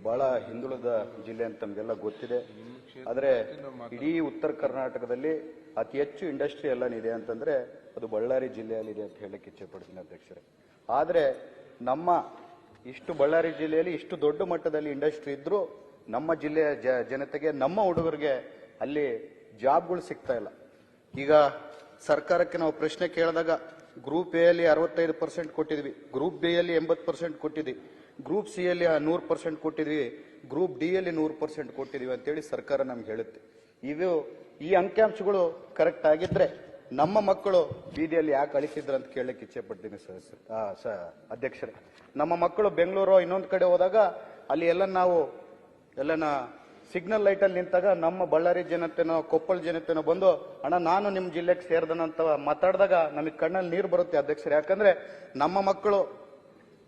ಬಹಳ ಹಿಂದುಳಿದ ಜಿಲ್ಲೆ ಅಂತ ನಮಗೆಲ್ಲ ಗೊತ್ತಿದೆ. ಆದರೆ ಇಡೀ ಉತ್ತರ ಕರ್ನಾಟಕದಲ್ಲಿ ಅತಿ ಹೆಚ್ಚು ಇಂಡಸ್ಟ್ರಿ ಎಲ್ಲ ಇದೆ ಅಂತಂದ್ರೆ ಅದು ಬಳ್ಳಾರಿ ಜಿಲ್ಲೆಯಲ್ಲಿದೆ ಅಂತ ಹೇಳಕ್ಕೆ ಇಚ್ಛೆ ಪಡ್ತೀನಿ ಅಧ್ಯಕ್ಷರೇ. ಆದರೆ ನಮ್ಮ ಇಷ್ಟು ಬಳ್ಳಾರಿ ಜಿಲ್ಲೆಯಲ್ಲಿ ಇಷ್ಟು ದೊಡ್ಡ ಮಟ್ಟದಲ್ಲಿ ಇಂಡಸ್ಟ್ರಿ ಇದ್ರೂ ನಮ್ಮ ಜಿಲ್ಲೆಯ ಜನತೆಗೆ, ನಮ್ಮ ಹುಡುಗರಿಗೆ ಅಲ್ಲಿ ಜಾಬ್ಗಳು ಸಿಗ್ತಾ ಇಲ್ಲ. ಈಗ ಸರ್ಕಾರಕ್ಕೆ ನಾವು ಪ್ರಶ್ನೆ ಕೇಳಿದಾಗ ಗ್ರೂಪ್ ಎ ಅಲ್ಲಿ 65% ಕೊಟ್ಟಿದ್ವಿ, ಗ್ರೂಪ್ ಬಿ ಯಲ್ಲಿ 80% ಕೊಟ್ಟಿದ್ವಿ, ಗ್ರೂಪ್ ಸಿ ಯಲ್ಲಿ 100% ಕೊಟ್ಟಿದ್ವಿ, ಗ್ರೂಪ್ ಡಿ ಯಲ್ಲಿ 100% ಕೊಟ್ಟಿದ್ವಿ ಅಂತೇಳಿ ಸರ್ಕಾರ ನಮ್ಗೆ ಹೇಳುತ್ತೆ. ಈ ಅಂಕಿಅಂಶಗಳು ಕರೆಕ್ಟ್ ಆಗಿದ್ರೆ ನಮ್ಮ ಮಕ್ಕಳು ಬೀದಿಯಲ್ಲಿ ಯಾಕೆ ಅಳಿಸಿದ್ರು ಅಂತ ಕೇಳಲಿಕ್ಕೆ ಇಚ್ಛೆ ಪಡ್ತೀನಿ ಅಧ್ಯಕ್ಷರೇ. ನಮ್ಮ ಮಕ್ಕಳು ಬೆಂಗಳೂರು ಇನ್ನೊಂದು ಕಡೆ ಹೋದಾಗ ಅಲ್ಲಿ ಎಲ್ಲನ ಸಿಗ್ನಲ್ ಲೈಟ್ ಅಲ್ಲಿ ನಿಂತಾಗ ನಮ್ಮ ಬಳ್ಳಾರಿ ಜನತೆನೋ ಕೊಪ್ಪಳ ಜನತೆನೋ ಬಂದು ಅಣ್ಣ ನಾನು ನಿಮ್ಮ ಜಿಲ್ಲೆಗೆ ಸೇರ್ದನಂತ ಮಾತಾಡಿದಾಗ ನಮಗೆ ಕಣ್ಣಲ್ಲಿ ನೀರು ಬರುತ್ತೆ ಅಧ್ಯಕ್ಷರೇ. ಯಾಕಂದ್ರೆ ನಮ್ಮ ಮಕ್ಕಳು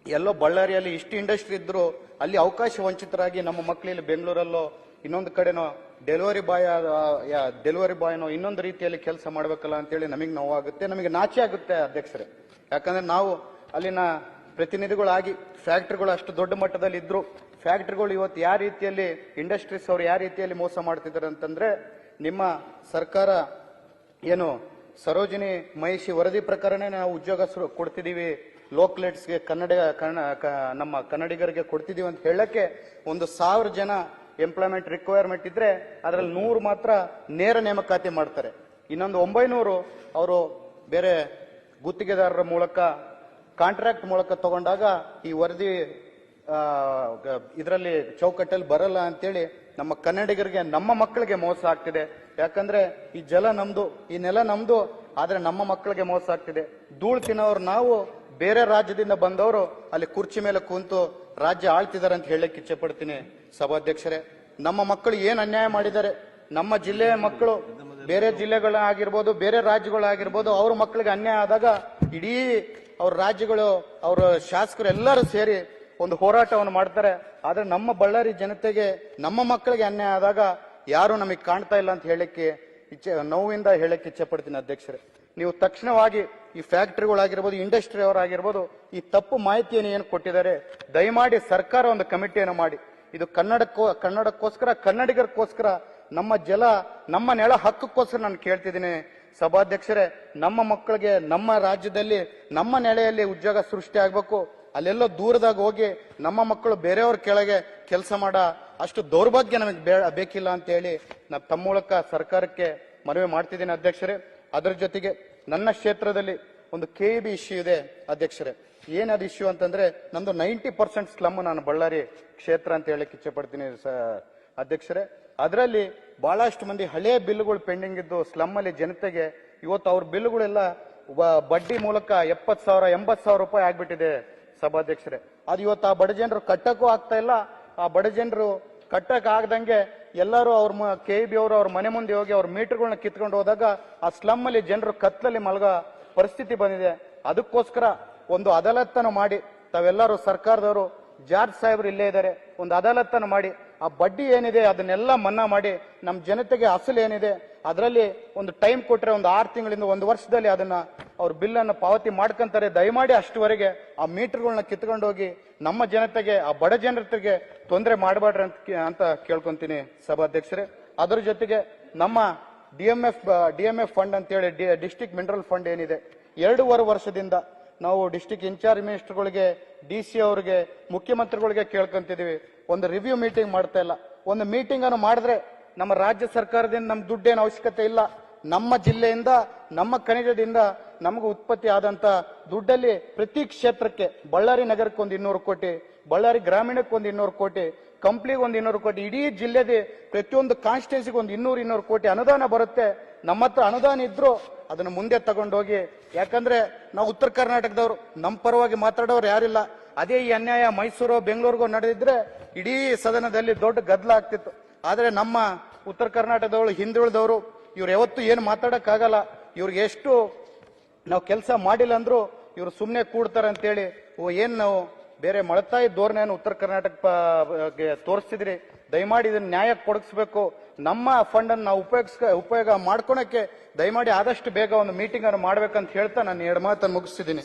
ಎಲ್ಲೋ ಬಳ್ಳಾರಿಯಲ್ಲಿ ಇಷ್ಟು ಇಂಡಸ್ಟ್ರಿ ಇದ್ರು ಅಲ್ಲಿ ಅವಕಾಶ ವಂಚಿತರಾಗಿ ನಮ್ಮ ಮಕ್ಕಳಲ್ಲಿ ಬೆಂಗಳೂರಲ್ಲೋ ಇನ್ನೊಂದು ಕಡೆನೋ ಡೆಲಿವರಿ ಬಾಯ್ನೋ ಇನ್ನೊಂದು ರೀತಿಯಲ್ಲಿ ಕೆಲಸ ಮಾಡ್ಬೇಕಲ್ಲ ಅಂತೇಳಿ ನಮಗೆ ನೋವಾಗುತ್ತೆ, ನಮಗೆ ನಾಚೆ ಆಗುತ್ತೆ ಅಧ್ಯಕ್ಷರೇ. ಯಾಕಂದ್ರೆ ನಾವು ಅಲ್ಲಿನ ಪ್ರತಿನಿಧಿಗಳಾಗಿ ಫ್ಯಾಕ್ಟ್ರಿಗಳು ಅಷ್ಟು ದೊಡ್ಡ ಮಟ್ಟದಲ್ಲಿ ಇದ್ರು, ಫ್ಯಾಕ್ಟ್ರಿಗಳು ಇವತ್ತು ಯಾವ ರೀತಿಯಲ್ಲಿ ಇಂಡಸ್ಟ್ರೀಸ್ ಅವರು ಯಾವ ರೀತಿಯಲ್ಲಿ ಮೋಸ ಮಾಡ್ತಿದ್ದಾರೆ ಅಂತಂದ್ರೆ, ನಿಮ್ಮ ಸರ್ಕಾರ ಏನು ಸರೋಜಿನಿ ಮಹಿಷಿ ವರದಿ ಪ್ರಕಾರನೇ ನಾವು ಉದ್ಯೋಗ ಕೊಡ್ತಿದೀವಿ, ಲೋಕಲೇಟ್ಸ್ಗೆ ನಮ್ಮ ಕನ್ನಡಿಗರಿಗೆ ಕೊಡ್ತಿದೀವಿ ಅಂತ ಹೇಳಕ್ಕೆ 1,000 ಜನ ಎಂಪ್ಲಾಯ್ಮೆಂಟ್ ರಿಕ್ವೈರ್ಮೆಂಟ್ ಇದ್ರೆ ಅದರಲ್ಲಿ 100 ಮಾತ್ರ ನೇರ ನೇಮಕಾತಿ ಮಾಡ್ತಾರೆ. ಇನ್ನೊಂದು 900 ಅವರು ಬೇರೆ ಗುತ್ತಿಗೆದಾರರ ಮೂಲಕ ಕಾಂಟ್ರಾಕ್ಟ್ ಮೂಲಕ ತಗೊಂಡಾಗ ಈ ವರದಿ ಇದರಲ್ಲಿ ಚೌಕಟ್ಟಲ್ಲಿ ಬರಲ್ಲ ಅಂತೇಳಿ ನಮ್ಮ ಕನ್ನಡಿಗರಿಗೆ, ನಮ್ಮ ಮಕ್ಕಳಿಗೆ ಮೋಸ ಆಗ್ತಿದೆ. ಯಾಕಂದ್ರೆ ಈ ಜಲ ನಮ್ದು, ಈ ನೆಲ ನಮ್ದು, ಆದ್ರೆ ನಮ್ಮ ಮಕ್ಕಳಿಗೆ ಮೋಸ ಆಗ್ತಿದೆ. ಧೂಳು ತಿನ್ನೋರು ನಾವು, ಬೇರೆ ರಾಜ್ಯದಿಂದ ಬಂದವರು ಅಲ್ಲಿ ಕುರ್ಚಿ ಮೇಲೆ ಕೂತು ರಾಜ್ಯ ಆಳ್ತಿದ್ದಾರೆ ಅಂತ ಹೇಳಕ್ಕೆ ಇಚ್ಛೆ ಪಡ್ತೀನಿ ಸಭಾಧ್ಯಕ್ಷರೇ. ನಮ್ಮ ಮಕ್ಕಳು ಏನ್ ಅನ್ಯಾಯ ಮಾಡಿದ್ದಾರೆ, ನಮ್ಮ ಜಿಲ್ಲೆಯ ಮಕ್ಕಳು ಬೇರೆ ಜಿಲ್ಲೆಗಳಾಗಿರ್ಬೋದು, ಬೇರೆ ರಾಜ್ಯಗಳಾಗಿರ್ಬೋದು, ಅವ್ರ ಮಕ್ಕಳಿಗೆ ಅನ್ಯಾಯ ಆದಾಗ ಇಡೀ ಅವ್ರ ರಾಜ್ಯಗಳು, ಅವರ ಶಾಸಕರು ಎಲ್ಲರೂ ಸೇರಿ ಒಂದು ಹೋರಾಟವನ್ನು ಮಾಡ್ತಾರೆ. ಆದ್ರೆ ನಮ್ಮ ಬಳ್ಳಾರಿ ಜನತೆಗೆ, ನಮ್ಮ ಮಕ್ಕಳಿಗೆ ಅನ್ಯಾಯ ಆದಾಗ ಯಾರು ನಮಗೆ ಕಾಣ್ತಾ ಇಲ್ಲ ಅಂತ ಹೇಳಕ್ಕೆ ನೋವಿಂದ ಹೇಳಕ್ಕೆ ಇಚ್ಛೆ ಪಡ್ತೀನಿ ಅಧ್ಯಕ್ಷರೇ. ನೀವು ತಕ್ಷಣವಾಗಿ ಈ ಫ್ಯಾಕ್ಟರಿಗಳಾಗಿರ್ಬೋದು, ಇಂಡಸ್ಟ್ರಿ ಅವರಾಗಿರ್ಬೋದು, ಈ ತಪ್ಪು ಮಾಹಿತಿಯನ್ನು ಏನು ಕೊಟ್ಟಿದ್ದಾರೆ ದಯಮಾಡಿ ಸರ್ಕಾರ ಒಂದು ಕಮಿಟಿಯನ್ನು ಮಾಡಿ, ಇದು ಕನ್ನಡಕ್ಕೋಸ್ಕರ, ಕನ್ನಡಿಗರಿಗೋಸ್ಕರ, ನಮ್ಮ ಜಲ, ನಮ್ಮ ನೆಲ ಹಕ್ಕಕ್ಕೋಸ್ಕರ ನಾನು ಕೇಳ್ತಿದ್ದೀನಿ ಸಭಾಧ್ಯಕ್ಷರೇ. ನಮ್ಮ ಮಕ್ಕಳಿಗೆ ನಮ್ಮ ರಾಜ್ಯದಲ್ಲಿ, ನಮ್ಮ ನೆಲೆಯಲ್ಲಿ ಉದ್ಯೋಗ ಸೃಷ್ಟಿ ಆಗ್ಬೇಕು. ಅಲ್ಲೆಲ್ಲೋ ದೂರದಾಗ ಹೋಗಿ ನಮ್ಮ ಮಕ್ಕಳು ಬೇರೆಯವ್ರ ಕೆಳಗೆ ಕೆಲಸ ಮಾಡ ಅಷ್ಟು ದೌರ್ಭಾಗ್ಯ ನಮಗೆ ಬೇಕಿಲ್ಲ ಅಂತ ಹೇಳಿ ನಾನು ತಮ್ಮ ಮೂಲಕ ಸರ್ಕಾರಕ್ಕೆ ಮನವಿ ಮಾಡ್ತಿದ್ದೀನಿ ಅಧ್ಯಕ್ಷರೇ. ಅದರ ಜೊತೆಗೆ ನನ್ನ ಕ್ಷೇತ್ರದಲ್ಲಿ ಒಂದು KEB ಇಶ್ಯೂ ಇದೆ ಅಧ್ಯಕ್ಷರೇ. ಏನದು ಇಶ್ಯೂ ಅಂತಂದ್ರೆ, ನಂದು 90% ಸ್ಲಮ್ ನಾನು ಬಳ್ಳಾರಿ ಕ್ಷೇತ್ರ ಅಂತ ಹೇಳಕ್ ಇಚ್ಛೆ ಪಡ್ತೀನಿ ಅಧ್ಯಕ್ಷರೇ. ಅದರಲ್ಲಿ ಬಹಳಷ್ಟು ಮಂದಿ ಹಳೆಯ ಬಿಲ್ಗಳು ಪೆಂಡಿಂಗ್ ಇದ್ದು ಸ್ಲಮ್ ಅಲ್ಲಿ ಜನತೆಗೆ ಇವತ್ತು ಅವ್ರ ಬಿಲ್ಗಳೆಲ್ಲ ಬಡ್ಡಿ ಮೂಲಕ 70,000 80,000 ರೂಪಾಯಿ ಆಗ್ಬಿಟ್ಟಿದೆ ಸಭಾಧ್ಯಕ್ಷರೇ. ಅದು ಇವತ್ತು ಆ ಬಡ ಜನರು ಕಟ್ಟಕ್ಕೂ ಆಗ್ತಾ ಇಲ್ಲ. ಆ ಬಡ ಜನರು ಕಟ್ಟಕ್ ಆಗದಂಗೆ ಎಲ್ಲರೂ ಅವ್ರ KEB ಅವರು ಅವ್ರ ಮನೆ ಮುಂದೆ ಹೋಗಿ ಅವ್ರ ಮೀಟರ್ಗಳನ್ನ ಕಿತ್ಕೊಂಡು ಹೋದಾಗ ಆ ಸ್ಲಮ್ ಅಲ್ಲಿ ಜನರು ಕತ್ಲಲ್ಲಿ ಮಲಗ ಪರಿಸ್ಥಿತಿ ಬಂದಿದೆ. ಅದಕ್ಕೋಸ್ಕರ ಒಂದು ಅದಾಲತ್ತನ್ನು ಮಾಡಿ, ತಾವೆಲ್ಲರೂ ಸರ್ಕಾರದವರು, ಜಾರ್ಜ್ ಸಾಹೇಬ್ರು ಇಲ್ಲೇ ಇದ್ದಾರೆ, ಒಂದು ಅದಾಲತ್ತನ್ನು ಮಾಡಿ ಆ ಬಡ್ಡಿ ಏನಿದೆ ಅದನ್ನೆಲ್ಲ ಮನ್ನಾ ಮಾಡಿ ನಮ್ಮ ಜನತೆಗೆ ಅಸಲು ಏನಿದೆ ಅದರಲ್ಲಿ ಒಂದು ಟೈಮ್ ಕೊಟ್ರೆ ಒಂದು 6 ತಿಂಗಳಿಂದ 1 ವರ್ಷದಲ್ಲಿ ಅದನ್ನ ಅವ್ರ ಬಿಲ್ ಅನ್ನು ಪಾವತಿ ಮಾಡ್ಕೊಂತಾರೆ. ದಯಮಾಡಿ ಅಷ್ಟುವರೆಗೆ ಆ ಮೀಟರ್ಗಳನ್ನ ಕಿತ್ಕೊಂಡು ಹೋಗಿ ನಮ್ಮ ಜನತೆಗೆ, ಆ ಬಡ ಜನತೆಗೆ ತೊಂದರೆ ಮಾಡಬೇಡ್ರಿ ಅಂತ ಕೇಳ್ಕೊಂತೀನಿ ಸಭಾಧ್ಯಕ್ಷರೇ. ಅದರ ಜೊತೆಗೆ ನಮ್ಮ DMF ಫಂಡ್ ಅಂತೇಳಿ ಡಿಸ್ಟ್ರಿಕ್ಟ್ ಮಿನರಲ್ ಫಂಡ್ ಏನಿದೆ, 2.5 ವರ್ಷದಿಂದ ನಾವು ಡಿಸ್ಟ್ರಿಕ್ಟ್ ಇನ್ಚಾರ್ಜ್ ಮಿನಿಸ್ಟರ್ಗಳಿಗೆ, DC ಅವರಿಗೆ, ಮುಖ್ಯಮಂತ್ರಿಗಳಿಗೆ ಕೇಳ್ಕೊಂತಿದೀವಿ. ಒಂದು ರಿವ್ಯೂ ಮೀಟಿಂಗ್ ಮಾಡ್ತಾ ಇಲ್ಲ. ಒಂದು ಮೀಟಿಂಗ್ ಅನ್ನು ಮಾಡಿದ್ರೆ ನಮ್ಮ ರಾಜ್ಯ ಸರ್ಕಾರದಿಂದ ನಮ್ ದುಡ್ಡೇನು ಅವಶ್ಯಕತೆ ಇಲ್ಲ. ನಮ್ಮ ಜಿಲ್ಲೆಯಿಂದ, ನಮ್ಮ ಖನಿಜದಿಂದ ನಮಗೆ ಉತ್ಪತ್ತಿ ಆದಂತ ದುಡ್ಡಲ್ಲಿ ಪ್ರತಿ ಕ್ಷೇತ್ರಕ್ಕೆ, ಬಳ್ಳಾರಿ ನಗರಕ್ಕೆ ಒಂದು 200 ಕೋಟಿ, ಬಳ್ಳಾರಿ ಗ್ರಾಮೀಣಕ್ಕೆ ಒಂದು 200 ಕೋಟಿ, ಕಂಪ್ಲಿಗೆ ಒಂದು 200 ಕೋಟಿ, ಇಡೀ ಜಿಲ್ಲೆದೆ ಪ್ರತಿಯೊಂದು ಕಾನ್ಸ್ಟಿಟ್ಯೂನ್ಸಿಗೆ ಒಂದು 200 ಕೋಟಿ ಅನುದಾನ ಬರುತ್ತೆ. ನಮ್ಮ ಹತ್ರ ಅನುದಾನ ಇದ್ರು ಅದನ್ನು ಮುಂದೆ ತಗೊಂಡೋಗಿ, ಯಾಕಂದ್ರೆ ನಾವು ಉತ್ತರ ಕರ್ನಾಟಕದವರು, ನಮ್ಮ ಪರವಾಗಿ ಮಾತಾಡೋರು ಯಾರಿಲ್ಲ. ಅದೇ ಈ ಅನ್ಯಾಯ ಮೈಸೂರು, ಬೆಂಗಳೂರಿಗೂ ನಡೆದಿದ್ರೆ ಇಡೀ ಸದನದಲ್ಲಿ ದೊಡ್ಡ ಗದ್ದಲ ಆಗ್ತಿತ್ತು. ಆದ್ರೆ ನಮ್ಮ ಉತ್ತರ ಕರ್ನಾಟಕದವರು, ಹಿಂದುಳಿದವರು, ಇವ್ರು ಯಾವತ್ತು ಏನು ಮಾತಾಡಕ್ಕಾಗಲ್ಲ. ಇವ್ರಿಗೆ ಎಷ್ಟು ನಾವು ಕೆಲಸ ಮಾಡಿಲ್ಲ ಅಂದ್ರು ಇವ್ರು ಸುಮ್ಮನೆ ಕೂಡ್ತಾರೆ ಅಂತೇಳಿ ಏನ್ ನಾವು ಬೇರೆ ಮಳತಾಯಿ ಧೋರಣೆಯನ್ನು ಉತ್ತರ ಕರ್ನಾಟಕ ತೋರಿಸ್ತಿದ್ರಿ. ದಯಮಾಡಿ ಇದನ್ನ ನ್ಯಾಯ ಕೊಡಿಸ್ಬೇಕು. ನಮ್ಮ ಫಂಡ್ ಅನ್ನು ನಾವು ಉಪಯೋಗ ಮಾಡ್ಕೊಳಕ್ಕೆ ದಯಮಾಡಿ ಆದಷ್ಟು ಬೇಗ ಒಂದು ಮೀಟಿಂಗ್ ಅನ್ನು ಮಾಡ್ಬೇಕಂತ ಹೇಳ್ತಾ ನಾನು 2 ಮಾತನ್ನು ಮುಗಿಸ್ತಿದ್ದೀನಿ.